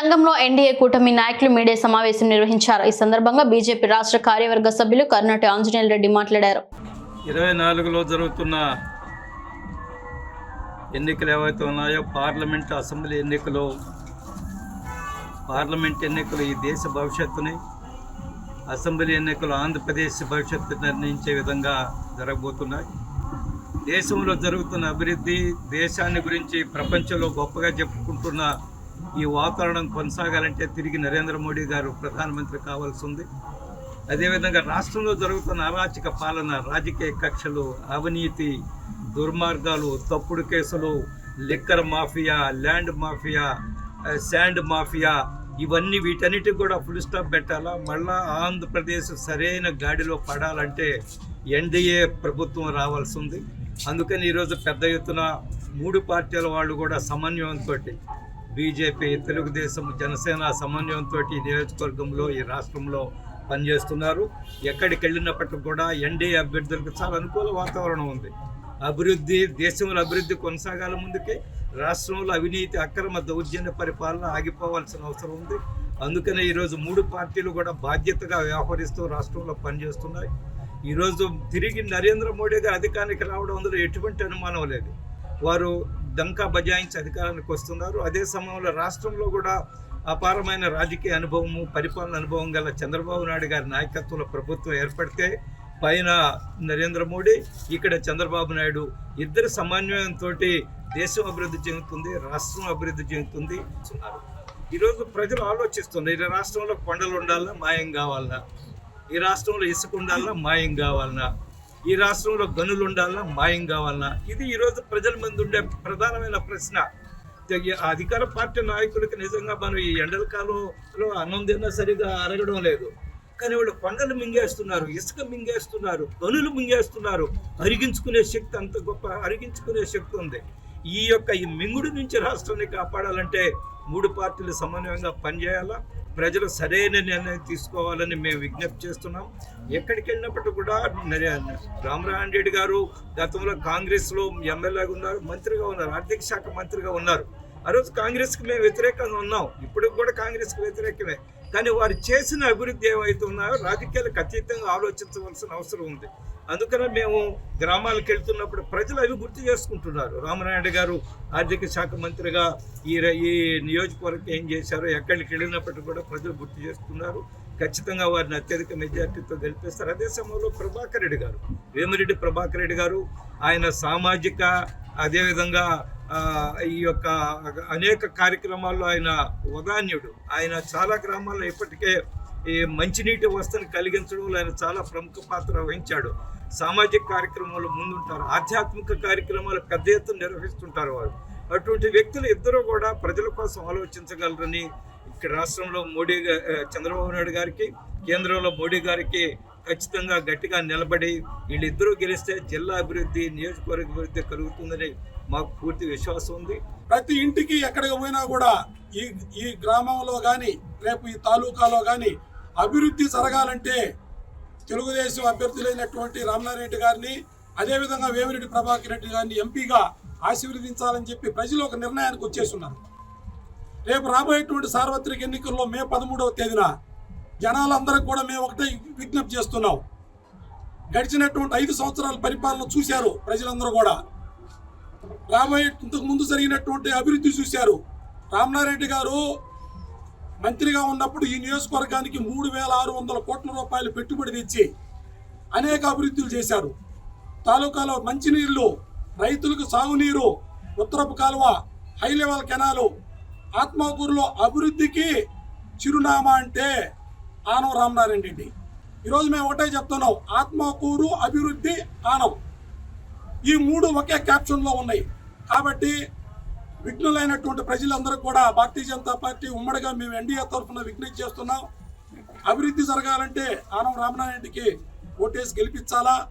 సంఘంలో ఎన్డీఏ కూటమి నాయకులు మీడియా సమావేశం నిర్వహించారు. ఈ సందర్భంగా బీజేపీ రాష్ట్ర కార్యవర్గ సభ్యులు కర్నాటి ఆంజనేయులు రెడ్డి మాట్లాడారు. 24లో జరుగుతున్న ఎన్నికలు ఏవైతే ఉన్నాయో పార్లమెంట్ అసెంబ్లీ ఎన్నికలు ఈ దేశ భవిష్యత్తుని, అసెంబ్లీ ఎన్నికలు ఆంధ్రప్రదేశ్ భవిష్యత్తు నిర్ణయించే విధంగా జరగబోతున్నాయి. దేశంలో జరుగుతున్న అభివృద్ధి, దేశాన్ని గురించి ప్రపంచంలో గొప్పగా చెప్పుకుంటున్న ఈ వాతావరణం కొనసాగాలంటే తిరిగి నరేంద్ర మోడీ గారు ప్రధానమంత్రి కావాల్సి ఉంది. అదేవిధంగా రాష్ట్రంలో జరుగుతున్న అరాచక పాలన, రాజకీయ కక్షలు, అవినీతి, దుర్మార్గాలు, తప్పుడు కేసులు, liquor mafia, land mafia, sand mafia, ఇవన్నీ వీటన్నిటికి కూడా ఫుల్ స్టాప్ పెట్టాలా. మళ్ళా ఆంధ్రప్రదేశ్ సరైన గాడిలో పడాలంటే ఎన్డీఏ ప్రభుత్వం రావాల్సి ఉంది. అందుకని ఈరోజు పెద్ద ఎత్తున 3 పార్టీల వాళ్ళు కూడా సమన్వయంతో, బీజేపీ, తెలుగుదేశం, జనసేన సమన్వయంతో ఈ నియోజకవర్గంలో, ఈ రాష్ట్రంలో పనిచేస్తున్నారు. ఎక్కడికి వెళ్ళినప్పటికీ కూడా ఎన్డీఏ అభ్యర్థులకు చాలా అనుకూల వాతావరణం ఉంది. అభివృద్ధి, దేశంలో అభివృద్ధి కొనసాగాల ముందుకే రాష్ట్రంలో అవినీతి, అక్రమ, దౌర్జన్య పరిపాలన ఆగిపోవాల్సిన అవసరం ఉంది. అందుకనే ఈరోజు 3 పార్టీలు కూడా బాధ్యతగా వ్యవహరిస్తూ రాష్ట్రంలో పనిచేస్తున్నాయి. ఈరోజు తిరిగి నరేంద్ర మోడీ గారు అధికారానికి రావడం అందులో ఎటువంటి అనుమానం లేదు. వారు డంకా బజాయించి అధికారానికి వస్తున్నారు. అదే సమయంలో రాష్ట్రంలో కూడా అపారమైన రాజకీయ అనుభవము, పరిపాలన అనుభవం గల చంద్రబాబు నాయుడు గారి నాయకత్వంలో ప్రభుత్వం ఏర్పడితే పైన నరేంద్ర మోడీ, ఇక్కడ చంద్రబాబు నాయుడు, ఇద్దరు సమన్వయంతో దేశం అభివృద్ధి చెందుతుంది, రాష్ట్రం అభివృద్ధి చెందుతుంది. ఈరోజు ప్రజలు ఆలోచిస్తున్నారు, ఈ రాష్ట్రంలో కొండలు ఉండాలన్నా మాయం కావాలన్నా, ఈ రాష్ట్రంలో ఇసుక ఉండాలన్నా మాయం కావాలన్నా, ఈ రాష్ట్రంలో గనులు ఉండాలన్నా మాయం కావాలన్నా, ఇది ఈరోజు ప్రజల ముందు ఉండే ప్రధానమైన ప్రశ్న. అధికార పార్టీ నాయకులకి నిజంగా మనం ఈ ఎండల కాలంలో అన్నం తిన్నా సరిగా అరగడం లేదు. కానీ వాళ్ళు కొండలు మింగేస్తున్నారు, ఇసుక మింగేస్తున్నారు, గనులు మింగేస్తున్నారు. అరిగించుకునే శక్తి, అంత గొప్ప అరిగించుకునే శక్తి ఉంది. ఈ మింగుడు నుంచి రాష్ట్రాన్ని కాపాడాలంటే 3 పార్టీలు సమన్వయంగా పనిచేయాలా. ప్రజలు సరైన నిర్ణయం తీసుకోవాలని మేము విజ్ఞప్తి చేస్తున్నాం. ఎక్కడికి వెళ్ళినప్పటికీ కూడా రామనారాయణ రెడ్డి గారు గతంలో కాంగ్రెస్లో ఎమ్మెల్యేగా ఉన్నారు, మంత్రిగా ఉన్నారు, ఆర్థిక శాఖ మంత్రిగా ఉన్నారు. ఆ రోజు కాంగ్రెస్కి మేము వ్యతిరేకంగా ఉన్నాం, ఇప్పుడు కూడా కాంగ్రెస్కి వ్యతిరేకమే. కానీ వారు చేసిన అభివృద్ధి ఏవైతే ఉన్నాయో రాజకీయాలకు అతీతంగా ఆలోచించవలసిన అవసరం ఉంది. అందుకనే మేము గ్రామాలకు వెళ్తున్నప్పుడు ప్రజలు అవి గుర్తు చేసుకుంటున్నారు. రామనాయుడు గారు ఆర్థిక శాఖ మంత్రిగా ఈ నియోజకవర్గం ఏం చేశారో ఎక్కడికి వెళ్ళినప్పటికీ కూడా ప్రజలు గుర్తు చేస్తున్నారు. ఖచ్చితంగా వారిని అత్యధిక మెజార్టీతో గెలిపిస్తారు. అదే సమయంలో ప్రభాకర్ రెడ్డి గారు, వేమిరెడ్డి ప్రభాకర్ రెడ్డి గారు, ఆయన సామాజిక, అదేవిధంగా ఈ అనేక కార్యక్రమాల్లో ఆయన ఉదాన్యుడు. ఆయన చాలా గ్రామాల్లో ఇప్పటికే ఈ మంచినీటి వసతిని కలిగించడంలో ఆయన చాలా ప్రముఖ పాత్ర వహించాడు. సామాజిక కార్యక్రమాలు ముందుంటారు, ఆధ్యాత్మిక కార్యక్రమాలు పెద్ద ఎత్తున నిర్వహిస్తుంటారు వారు. అటువంటి వ్యక్తులు ఇద్దరు కూడా ప్రజల కోసం ఆలోచించగలరని ఇక్కడ రాష్ట్రంలో చంద్రబాబు నాయుడు గారికి, కేంద్రంలో మోడీ గారికి ఖచ్చితంగా గట్టిగా నిలబడి వీళ్ళిద్దరూ గెలిస్తే జిల్లా అభివృద్ధి, నియోజకవర్గ అభివృద్ధి కలుగుతుందని మాకు పూర్తి విశ్వాసం ఉంది. ప్రతి ఇంటికి ఎక్కడికి పోయినా కూడా ఈ గ్రామంలో కానీ, రేపు ఈ తాలూకాలో కానీ అభివృద్ధి జరగాలంటే తెలుగుదేశం అభ్యర్థులైనటువంటి రామనారాయణ రెడ్డి గారిని, అదేవిధంగా వేమిరెడ్డి ప్రభాకర్ రెడ్డి గారిని ఎంపీగా ఆశీర్వదించాలని చెప్పి ప్రజలు ఒక నిర్ణయానికి వచ్చేస్తున్నారు. రేపు రాబోయేటువంటి సార్వత్రిక ఎన్నికల్లో మే 13వ తేదీన జనాలందరికీ కూడా మేము ఒకటే విజ్ఞప్తి చేస్తున్నాం. గడిచినటువంటి 5 సంవత్సరాల పరిపాలన చూశారు ప్రజలందరూ కూడా. రాబోయే ఇంతకు ముందు జరిగినటువంటి అభివృద్ధి చూశారు. రామనారాయణ రెడ్డి గారు మంత్రిగా ఉన్నప్పుడు ఈ నియోజకవర్గానికి 3,600 కోట్ల రూపాయలు పెట్టుబడి తెచ్చి అనేక అభివృద్ధులు చేశారు. తాలూకాలో మంచినీళ్లు, రైతులకు సాగునీరు, ఉత్తరపు కాలువ, హై లెవెల్ కెనాలు, ఆత్మకూరులో అభివృద్ధికి చిరునామా అంటే ఆనం రామనారాయణ రెడ్డి. ఈరోజు మేము ఒకటే చెప్తున్నాం, ఆత్మకూరు అభివృద్ధి ఆనం, ఈ 3 ఒకే క్యాప్షన్లో ఉన్నాయి. కాబట్టి విఘ్నులైనటువంటి ప్రజలందరూ కూడా భారతీయ జనతా పార్టీ ఉమ్మడిగా మేము ఎన్డీఏ తరఫున విజ్ఞప్తి చేస్తున్నాం. అభివృద్ధి జరగాలంటే ఆనం రామనారాయణ రెడ్డికి ఓటేసి గెలిపించాలా.